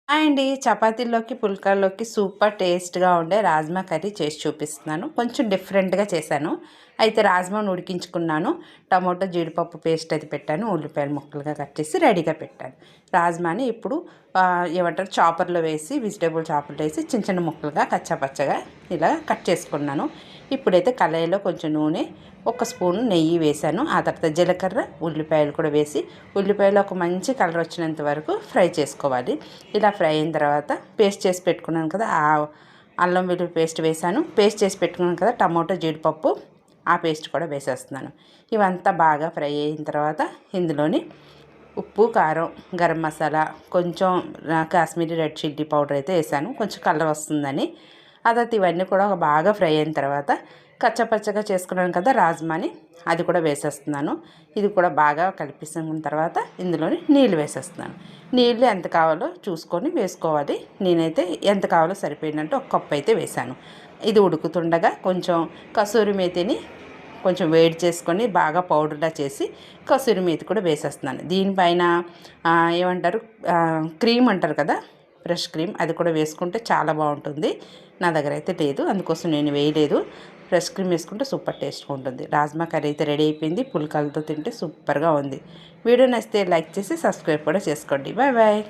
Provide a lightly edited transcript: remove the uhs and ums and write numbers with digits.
అండి చపాతీల్లోకి, పుల్కాల్లోకి సూపర్ టేస్ట్‌గా ఉండే రాజ్మా కర్రీ చేసి చూపిస్తున్నాను. కొంచెం డిఫరెంట్‌గా చేశాను. అయితే రాజ్మాను ఉడికించుకున్నాను. టమాటో, జీడిపప్పు పేస్ట్ అది పెట్టాను. ఉల్లిపాయలు ముక్కలుగా కట్ చేసి రెడీగా పెట్టాను. రాజ్మాని ఇప్పుడు ఏమంటారు చాపర్‌లో వేసి వెజిటబుల్ చాపర్‌లో వేసి చిన్న చిన్న ముక్కలుగా కచ్చాపచ్చగా ఇలా కట్ చేసుకున్నాను. ఇప్పుడైతే కళాయిలో కొంచెం నూనె, ఒక స్పూను నెయ్యి వేశాను. ఆ తర్వాత జీలకర్ర, ఉల్లిపాయలు కూడా వేసి ఉల్లిపాయలు ఒక మంచి కలర్ వచ్చినంత వరకు ఫ్రై చేసుకోవాలి. ఇలా ఫ్రై అయిన తర్వాత పేస్ట్ చేసి పెట్టుకున్నాను కదా, ఆ అల్లం వెల్లుల్లి పేస్ట్ వేసాను. పేస్ట్ చేసి పెట్టుకున్నాను కదా టమాటో, జీడిపప్పు, ఆ పేస్ట్ కూడా వేసేస్తున్నాను. ఇవంతా బాగా ఫ్రై అయిన తర్వాత ఇందులోని ఉప్పు, కారం, గరం మసాలా, కొంచెం కాశ్మీరీ రెడ్ చిల్లీ పౌడర్ అయితే వేసాను, కొంచెం కలర్ వస్తుందని. ఆ తర్వాత ఇవన్నీ కూడా బాగా ఫ్రై అయిన తర్వాత కచ్చపచ్చగా చేసుకున్నాను కదా రాజ్మాని, అది కూడా వేసేస్తున్నాను. ఇది కూడా బాగా కలిపేసిన తర్వాత ఇందులోని నీళ్ళు వేసేస్తున్నాను. నీళ్ళు ఎంత కావాలో చూసుకొని వేసుకోవాలి. నేనైతే ఎంత కావాలో సరిపోయినట్టు ఒక కప్పు అయితే వేశాను. ఇది ఉడుకుతుండగా కొంచెం కసూరి మేతిని కొంచెం వేడి చేసుకొని బాగా పౌడర్లా చేసి కసూరి మేతి కూడా వేసేస్తున్నాను. దీనిపైన ఏమంటారు క్రీమ్ అంటారు కదా, ఫ్రెష్ క్రీమ్, అది కూడా వేసుకుంటే చాలా బాగుంటుంది. నా దగ్గర అయితే లేదు, అందుకోసం నేను వేయలేదు. ఫ్రెష్ క్రీమ్ వేసుకుంటే సూపర్ టేస్ట్గా ఉంటుంది. రాజ్మా కర్రీ అయితే రెడీ అయిపోయింది. పుల్కాలతో తింటే సూపర్గా ఉంది. వీడియో నచ్చితే లైక్ చేసి సబ్స్క్రైబ్ కూడా చేసుకోండి. Bye bye.